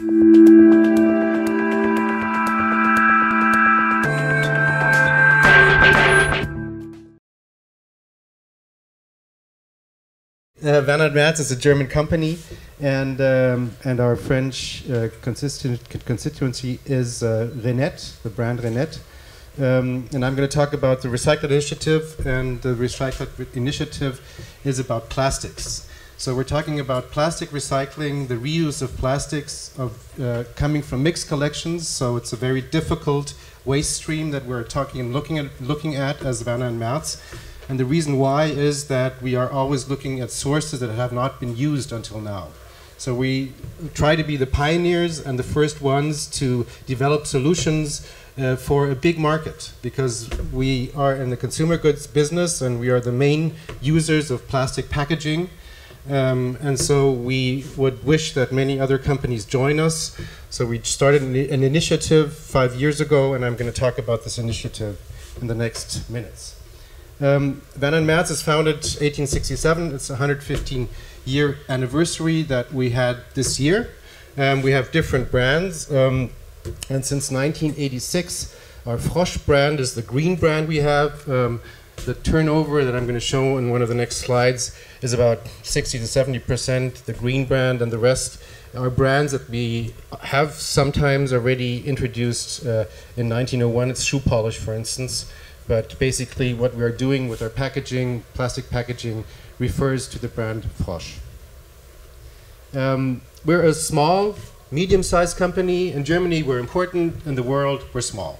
Werner&Mertz is a German company, and our French constituency is RAINETT, the brand RAINETT. And I'm going to talk about the Recycle Initiative, and the Recycle Initiative is about plastics. So we're talking about plastic recycling, the reuse of plastics coming from mixed collections. So it's a very difficult waste stream that we're looking at as Werner&Mertz. And the reason why is that we are always looking at sources that have not been used until now. So we try to be the pioneers and the first ones to develop solutions for a big market, because we are in the consumer goods business and we are the main users of plastic packaging. And so we would wish that many other companies join us. So we started an initiative 5 years ago, and I'm going to talk about this initiative in the next minutes. Werner&Mertz is founded 1867. It's a 115-year anniversary that we had this year. We have different brands, and since 1986, our Frosch brand is the green brand we have. The turnover that I'm going to show in one of the next slides is about 60 to 70% the green brand, and the rest are brands that we have sometimes already introduced in 1901. It's shoe polish, for instance. But basically what we are doing with our packaging, plastic packaging, refers to the brand Frosch. We're a small, medium-sized company. In Germany, we're important. In the world, we're small.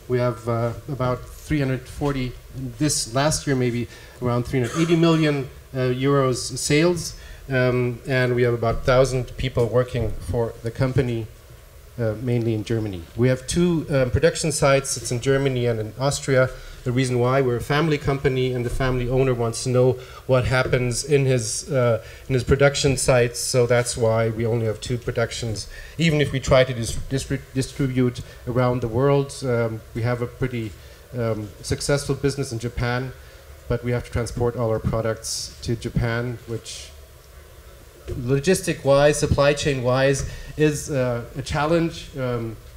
We have about 340, this last year maybe around 380 million euros sales. And we have about 1,000 people working for the company, mainly in Germany. We have two production sites. It's in Germany and in Austria. The reason why: we're a family company, and the family owner wants to know what happens in his production sites. So that's why we only have two productions. Even if we try to distribute around the world, we have a pretty successful business in Japan, but we have to transport all our products to Japan, which logistic-wise, supply chain-wise, is a challenge,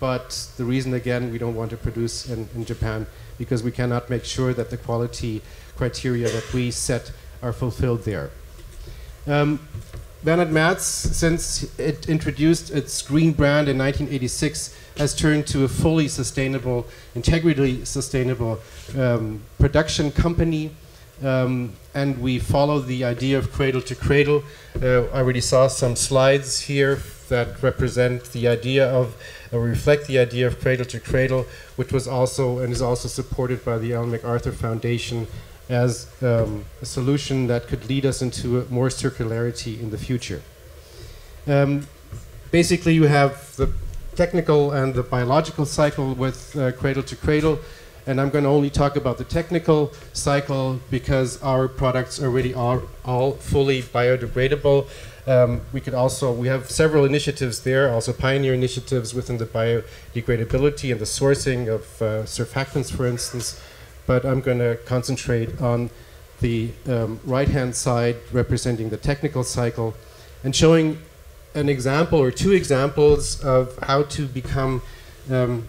but the reason, again, we don't want to produce in Japan, because we cannot make sure that the quality criteria that we set are fulfilled there. Werner&Mertz, since it introduced its green brand in 1986, has turned to a fully sustainable, integrally sustainable production company. And we follow the idea of cradle to cradle. I already saw some slides here that represent the idea of, reflect the idea of cradle to cradle, which was also, and is also supported by the Ellen MacArthur Foundation as a solution that could lead us into more circularity in the future. Basically, you have the technical and the biological cycle with cradle to cradle. And I'm going to only talk about the technical cycle because our products already are all fully biodegradable. We have several initiatives there, also pioneer initiatives within the biodegradability and the sourcing of surfactants, for instance. But I'm going to concentrate on the right-hand side, representing the technical cycle, and showing an example or two examples of how to become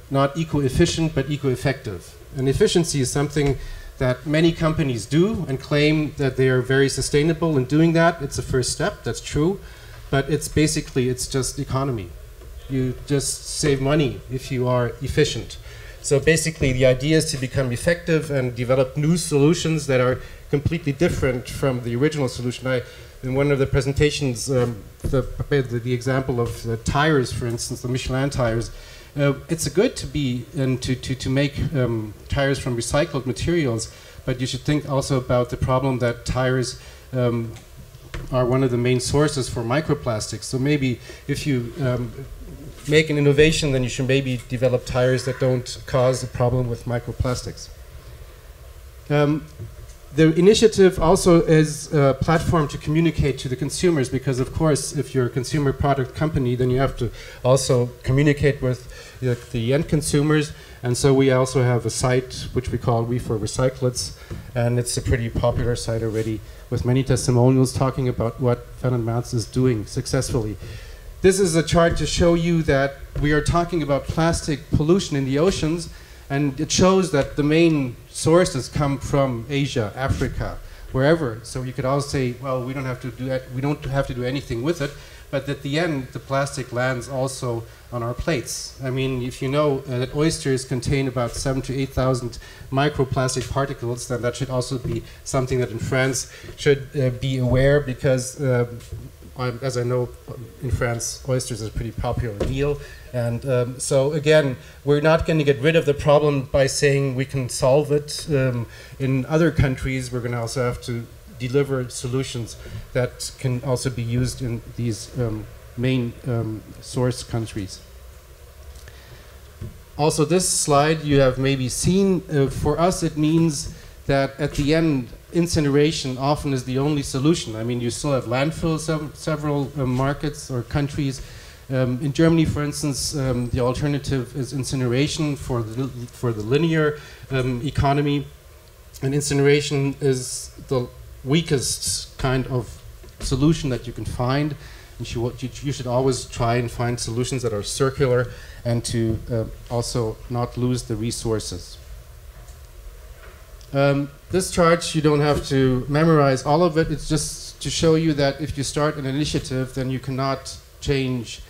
not eco-efficient, but eco-effective. And efficiency is something that many companies do and claim that they are very sustainable in doing that. It's a first step, that's true, but it's basically, it's just economy. You just save money if you are efficient. So basically the idea is to become effective and develop new solutions that are completely different from the original solution. In one of the presentations, the example of the tires, for instance, the Michelin tires, it's good to be and to make tires from recycled materials, but you should think also about the problem that tires are one of the main sources for microplastics. So maybe if you make an innovation, then you should maybe develop tires that don't cause a problem with microplastics. The initiative also is a platform to communicate to the consumers, because of course if you're a consumer product company, then you have to also communicate with the end consumers. And so we also have a site which we call We for Recyclates, and it's a pretty popular site already with many testimonials talking about what Werner&Mertz is doing successfully. this is a chart to show you that we are talking about plastic pollution in the oceans, and it shows that the main sources come from Asia, Africa, wherever. So you could also say, well, we don't have to do that, we don't have to do anything with it, but at the end, the plastic lands also on our plates. I mean, if you know that oysters contain about 7,000 to 8,000 microplastic particles, then that should also be something that in France should be aware, because as I know, in France, oysters is a pretty popular meal. And so again, we're not going to get rid of the problem by saying we can solve it. In other countries, we're going to also have to deliver solutions that can also be used in these main source countries. Also, this slide you have maybe seen. For us, it means that at the end, incineration often is the only solution. I mean, you still have landfills, several markets or countries. In Germany, for instance, the alternative is incineration for the linear economy, and incineration is the weakest kind of solution that you can find. You should always try and find solutions that are circular and to also not lose the resources. This chart, you don't have to memorize all of it. It's just to show you that if you start an initiative, then you cannot change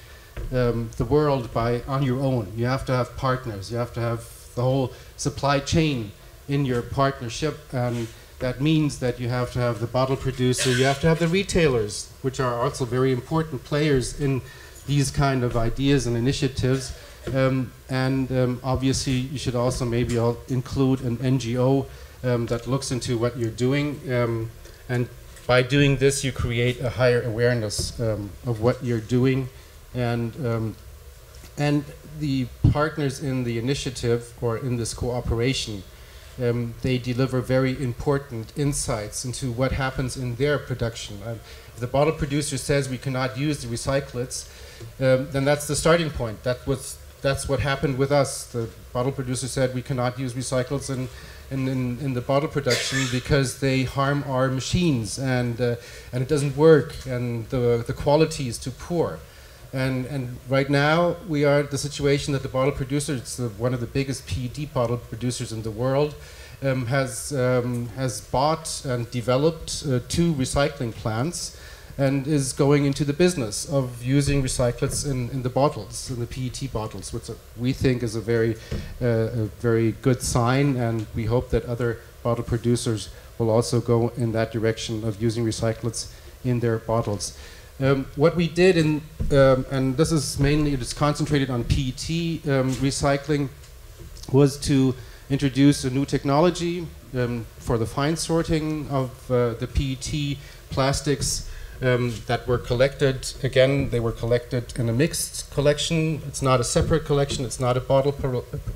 the world on your own. You have to have partners. You have to have the whole supply chain in your partnership, and that means that you have to have the bottle producer, you have to have the retailers, which are also very important players in these kind of ideas and initiatives. Obviously, you should also maybe include an NGO that looks into what you're doing. And by doing this, you create a higher awareness of what you're doing. And the partners in the initiative or in this cooperation, they deliver very important insights into what happens in their production. If the bottle producer says we cannot use the recyclates, then that's the starting point. That's what happened with us. The bottle producer said we cannot use recyclates in the bottle production because they harm our machines, and it doesn't work, and the quality is too poor. And right now we are at the situation that the bottle producer, it's one of the biggest PET bottle producers in the world, has bought and developed 2 recycling plants and is going into the business of using recyclates in the bottles, in the PET bottles, which we think is a very good sign, and we hope that other bottle producers will also go in that direction of using recyclates in their bottles. What we did, and this is mainly, it's concentrated on PET recycling, was to introduce a new technology for the fine sorting of the PET plastics that were collected. Again, they were collected in a mixed collection. It's not a separate collection, it's not a bottle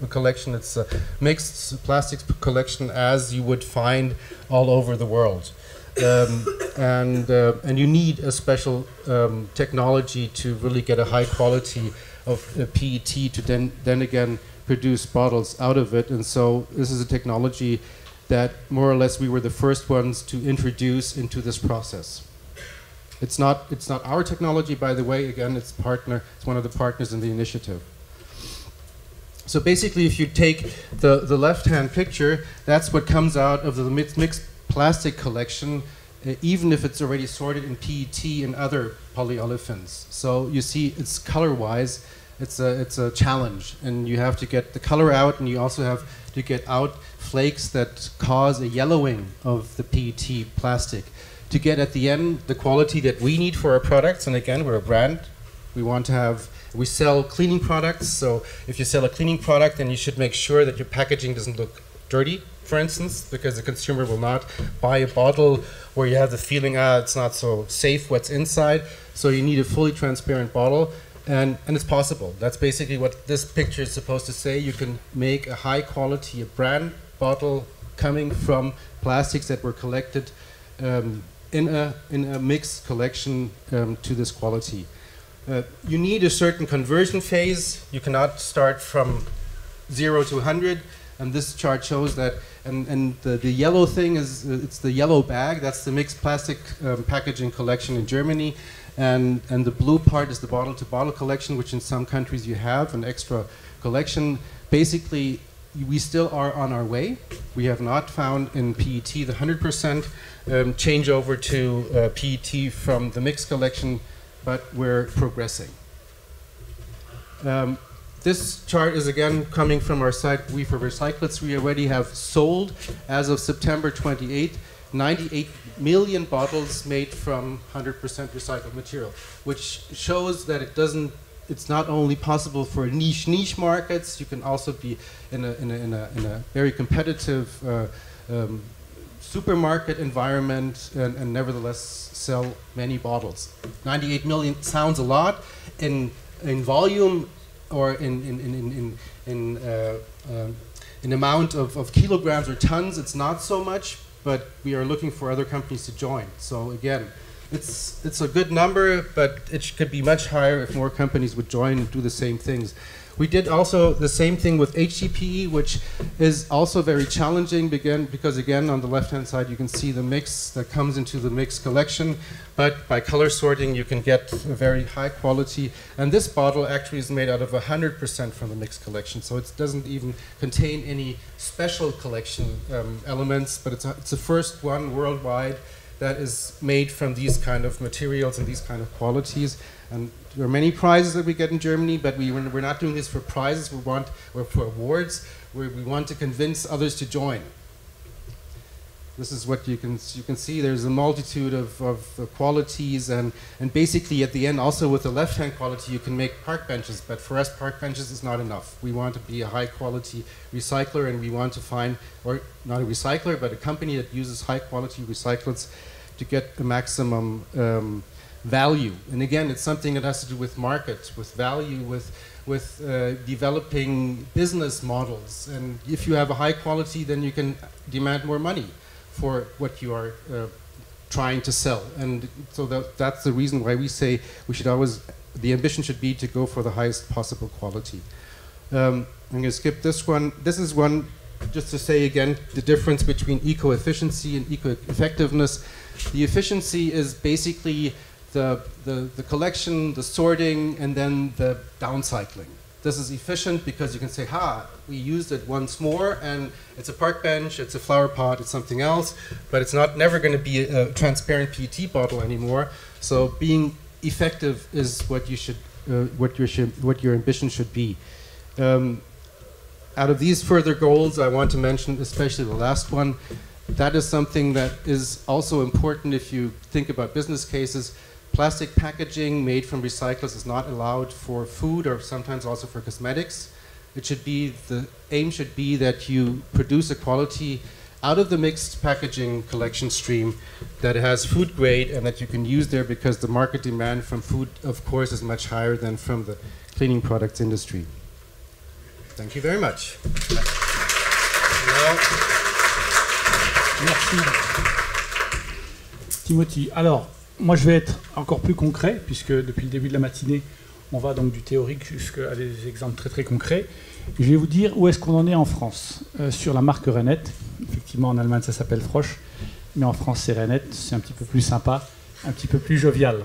collection, it's a mixed plastics collection as you would find all over the world. And you need a special technology to really get a high quality of PET to then again produce bottles out of it. And so this is a technology that more or less we were the first ones to introduce into this process. It's not our technology, by the way. Again, it's one of the partners in the initiative. So basically, if you take the left-hand picture, that's what comes out of the mixed plastic collection, even if it's already sorted in PET and other polyolefins. So you see, it's color-wise, it's a challenge, and you have to get the color out, and you also have to get out flakes that cause a yellowing of the PET plastic to get at the end the quality that we need for our products. And again, we're a brand. We sell cleaning products, so if you sell a cleaning product, then you should make sure that your packaging doesn't look dirty, for instance, because the consumer will not buy a bottle where you have the feeling, it's not so safe what's inside. So you need a fully transparent bottle, and it's possible. That's basically what this picture is supposed to say. You can make a high quality, a brand bottle coming from plastics that were collected in a mixed collection to this quality. You need a certain conversion phase. You cannot start from 0 to 100. And this chart shows that, and the yellow thing is, it's the yellow bag, that's the mixed plastic packaging collection in Germany. And the blue part is the bottle-to-bottle collection, which in some countries you have an extra collection. Basically, we still are on our way. We have not found in PET the 100% changeover to PET from the mixed collection, but we're progressing. This chart is again coming from our site, We for Recyclates. We already have sold, as of September 28, 98 million bottles made from 100% recycled material, which shows that it's not only possible for niche markets, you can also be in a very competitive supermarket environment and nevertheless sell many bottles. 98 million sounds a lot. In volume or in amount of kilograms or tons, it's not so much, but we are looking for other companies to join. So again, it's a good number, but it could be much higher if more companies would join and do the same things. We did also the same thing with HDPE, which is also very challenging because again, on the left-hand side, you can see the mix that comes into the mix collection, but by color sorting, you can get a very high quality. And this bottle actually is made out of 100% from the mix collection, so it doesn't even contain any special collection elements, but it's the first one worldwide that is made from these kind of materials and these kind of qualities. And there are many prizes that we get in Germany, but we're not doing this for prizes, or for awards. We want to convince others to join. This is what you can see. There's a multitude of qualities, and basically at the end, also with the left-hand quality, you can make park benches. But for us, park benches is not enough. We want to be a high-quality recycler, and we want to find, or not a recycler, but a company that uses high-quality recyclates to get the maximum value. And again, it's something that has to do with market, with value, with developing business models. And if you have a high quality, then you can demand more money for what you are trying to sell. And so that's the reason why we say we should always, the ambition should be to go for the highest possible quality. I'm going to skip this one. This is one, just to say again, the difference between eco-efficiency and eco-effectiveness. The efficiency is basically the collection, the sorting, and then the downcycling. This is efficient because you can say, we used it once more, and it's a park bench, it's a flower pot, it's something else, but it's never going to be a transparent PET bottle anymore. So being effective is what you should, what your ambition should be. Out of these further goals, I want to mention especially the last one. That is something that is also important if you think about business cases. Plastic packaging made from recyclates is not allowed for food or sometimes also for cosmetics. It should be, the aim should be that you produce a quality out of the mixed packaging collection stream that has food grade and that you can use there, because the market demand from food, of course, is much higher than from the cleaning products industry. Thank you very much. Merci. Timothy. Alors, moi je vais être encore plus concret, puisque depuis le début de la matinée, on va donc du théorique jusqu'à des exemples très très concrets. Je vais vous dire où est-ce qu'on en est en France sur la marque RAINETT. Effectivement, en Allemagne, ça s'appelle Frosch, mais en France, c'est RAINETT. C'est un petit peu plus sympa, un petit peu plus jovial.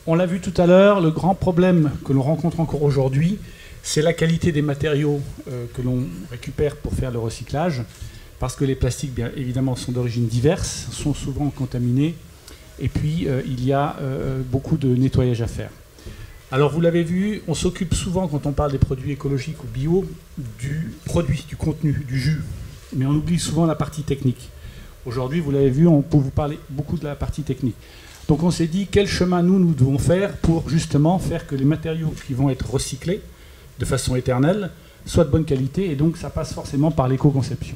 On l'a vu tout à l'heure, le grand problème que l'on rencontre encore aujourd'hui, c'est la qualité des matériaux que l'on récupère pour faire le recyclage, parce que les plastiques, bien évidemment, sont d'origine diverse, sont souvent contaminés, et puis il y a beaucoup de nettoyage à faire. Alors vous l'avez vu, on s'occupe souvent, quand on parle des produits écologiques ou bio, du produit, du contenu, du jus, mais on oublie souvent la partie technique. Aujourd'hui, vous l'avez vu, on peut vous parler beaucoup de la partie technique. Donc on s'est dit quel chemin nous devons faire pour justement faire que les matériaux qui vont être recyclés de façon éternelle soient de bonne qualité, et donc ça passe forcément par l'éco-conception.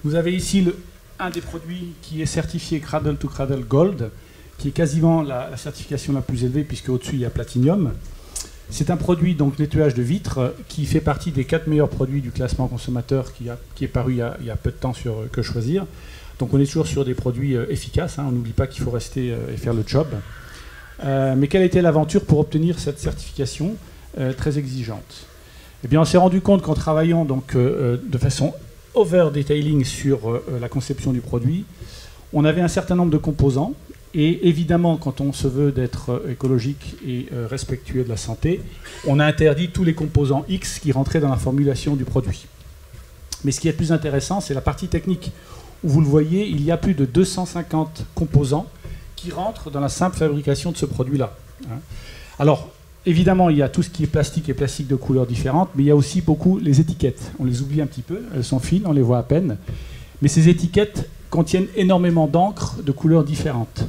Vous avez ici un des produits qui est certifié Cradle to Cradle Gold, qui est quasiment la certification la plus élevée, puisque au-dessus il y a Platinum. C'est un produit, donc nettoyage de vitres, qui fait partie des 4 meilleurs produits du classement consommateur qui est paru il y a peu de temps sur Que Choisir. Donc on est toujours sur des produits efficaces, hein, on n'oublie pas qu'il faut rester et faire le job. Mais quelle était l'aventure pour obtenir cette certification très exigeante? Eh bien, on s'est rendu compte qu'en travaillant donc, de façon over-detailing sur la conception du produit, on avait un certain nombre de composants. Et évidemment, quand on se veut d'être écologique et respectueux de la santé, on a interdit tous les composants X qui rentraient dans la formulation du produit. Mais ce qui est le plus intéressant, c'est la partie technique, où vous le voyez, il y a plus de 250 composants qui rentrent dans la simple fabrication de ce produit-là. Alors, évidemment, il y a tout ce qui est plastique et plastique de couleurs différentes, mais il y a aussi beaucoup les étiquettes. On les oublie un petit peu, elles sont fines, on les voit à peine. Mais ces étiquettes contiennent énormément d'encre de couleurs différentes.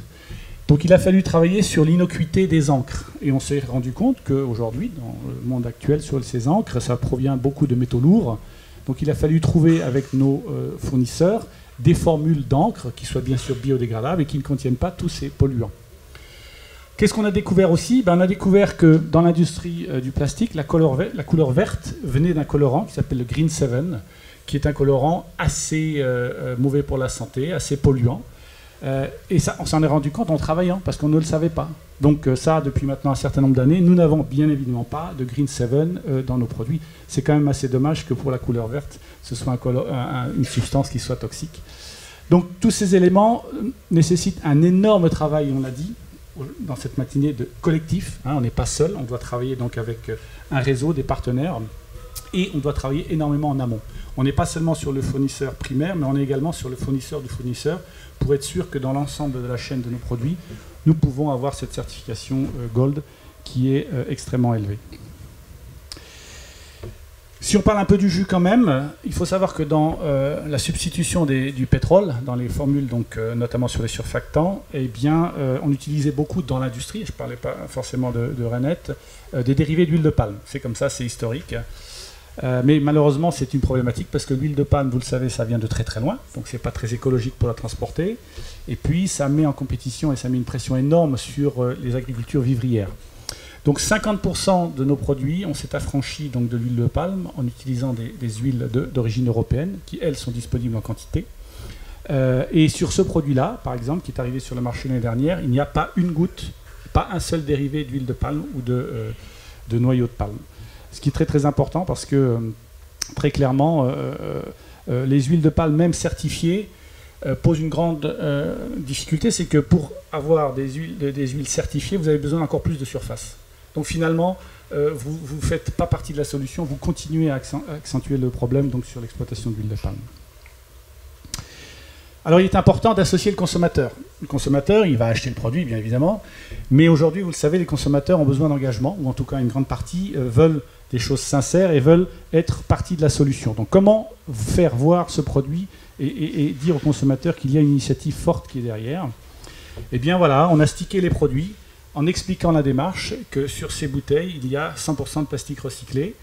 Donc il a fallu travailler sur l'innocuité des encres. Et on s'est rendu compte qu'aujourd'hui, dans le monde actuel, sur ces encres, ça provient beaucoup de métaux lourds. Donc il a fallu trouver avec nos fournisseurs des formules d'encre qui soient bien sûr biodégradables et qui ne contiennent pas tous ces polluants. Qu'est-ce qu'on a découvert aussi? On a découvert que dans l'industrie du plastique, la couleur verte venait d'un colorant qui s'appelle le Green 7, qui est un colorant assez mauvais pour la santé, assez polluant. Et ça, on s'en est rendu compte en travaillant, parce qu'on ne le savait pas. Donc ça, depuis maintenant un certain nombre d'années, nous n'avons bien évidemment pas de Green 7 dans nos produits. C'est quand même assez dommage que pour la couleur verte, ce soit une substance qui soit toxique. Donc tous ces éléments nécessitent un énorme travail, on l'a dit, dans cette matinée de collectif. On n'est pas seul, on doit travailler donc avec un réseau, des partenaires, et on doit travailler énormément en amont. On n'est pas seulement sur le fournisseur primaire, mais on est également sur le fournisseur du fournisseur, pour être sûr que dans l'ensemble de la chaîne de nos produits, nous pouvons avoir cette certification Gold qui est extrêmement élevée. Si on parle un peu du jus quand même, il faut savoir que dans la substitution du pétrole, dans les formules, donc, notamment sur les surfactants, eh bien, on utilisait beaucoup dans l'industrie, je ne parlais pas forcément de RAINETT, des dérivés d'huile de palme. C'est comme ça, c'est historique. Mais malheureusement, c'est une problématique parce que l'huile de palme, vous le savez, ça vient de très très loin, donc c'est pas très écologique pour la transporter. Et puis, ça met en compétition et ça met une pression énorme sur les agricultures vivrières. Donc 50% de nos produits, on s'est affranchi donc, de l'huile de palme en utilisant des huiles d'origine européenne qui, elles, sont disponibles en quantité. Et sur ce produit-là, par exemple, qui est arrivé sur le marché l'année dernière, il n'y a pas une goutte, pas un seul dérivé d'huile de palme ou de noyau de palme. Ce qui est très très important parce que très clairement, les huiles de palme, même certifiées, posent une grande difficulté. C'est que pour avoir des huiles certifiées, vous avez besoin d'encore plus de surface. Donc finalement, vous ne faites pas partie de la solution, vous continuez à accentuer le problème donc, sur l'exploitation de l'huile de palme. Alors il est important d'associer le consommateur. Le consommateur, il va acheter le produit, bien évidemment, mais aujourd'hui, vous le savez, les consommateurs ont besoin d'engagement, ou en tout cas une grande partie veulent des choses sincères et veulent être partie de la solution. Donc comment faire voir ce produit et dire au consommateur qu'il y a une initiative forte qui est derrière? Eh bien voilà, on a stické les produits en expliquant la démarche, que sur ces bouteilles, il y a 100% de plastique recyclé,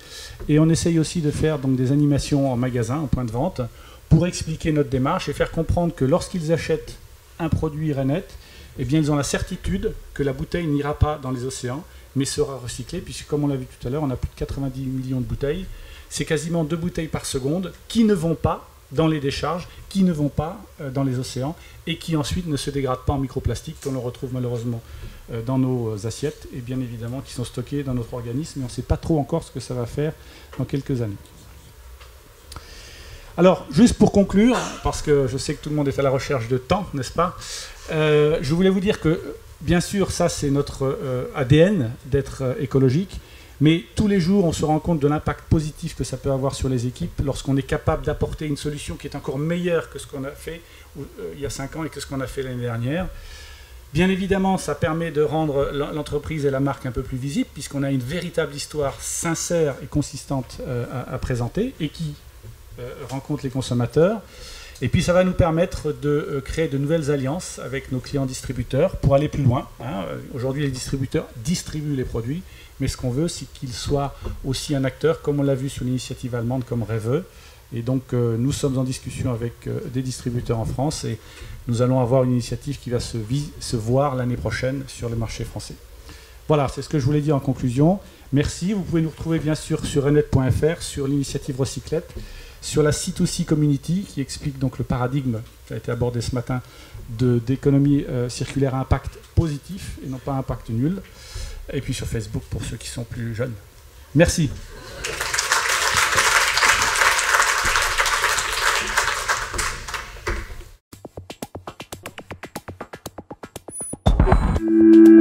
et on essaye aussi de faire donc, des animations en magasin, en point de vente, pour expliquer notre démarche et faire comprendre que lorsqu'ils achètent un produit RAINETT, eh bien, ils ont la certitude que la bouteille n'ira pas dans les océans, mais sera recyclée, puisque comme on l'a vu tout à l'heure, on a plus de 90 millions de bouteilles. C'est quasiment 2 bouteilles par seconde qui ne vont pas dans les décharges, qui ne vont pas dans les océans, et qui ensuite ne se dégradent pas en microplastique, qu'on retrouve malheureusement dans nos assiettes, et bien évidemment qui sont stockés dans notre organisme, et on ne sait pas trop encore ce que ça va faire dans quelques années. Alors, juste pour conclure, parce que je sais que tout le monde est à la recherche de temps, n'est-ce pas? Je voulais vous dire que, bien sûr, ça c'est notre ADN d'être écologique, mais tous les jours on se rend compte de l'impact positif que ça peut avoir sur les équipes lorsqu'on est capable d'apporter une solution qui est encore meilleure que ce qu'on a fait il y a 5 ans et que ce qu'on a fait l'année dernière. Bien évidemment, ça permet de rendre l'entreprise et la marque un peu plus visible, puisqu'on a une véritable histoire sincère et consistante à présenter et qui rencontre les consommateurs. Et puis ça va nous permettre de créer de nouvelles alliances avec nos clients distributeurs pour aller plus loin. Aujourd'hui, les distributeurs distribuent les produits, mais ce qu'on veut, c'est qu'ils soient aussi un acteur, comme on l'a vu sur l'initiative allemande, comme REWE. Et donc nous sommes en discussion avec des distributeurs en France et nous allons avoir une initiative qui va se voir l'année prochaine sur le marché français. Voilà, c'est ce que je voulais dire en conclusion. Merci. Vous pouvez nous retrouver bien sûr sur RAINETT.fr, sur l'initiative Recyclette, sur la C2C Community qui explique donc le paradigme qui a été abordé ce matin d'économie circulaire à impact positif et non pas impact nul. Et puis sur Facebook pour ceux qui sont plus jeunes. Merci. revoir.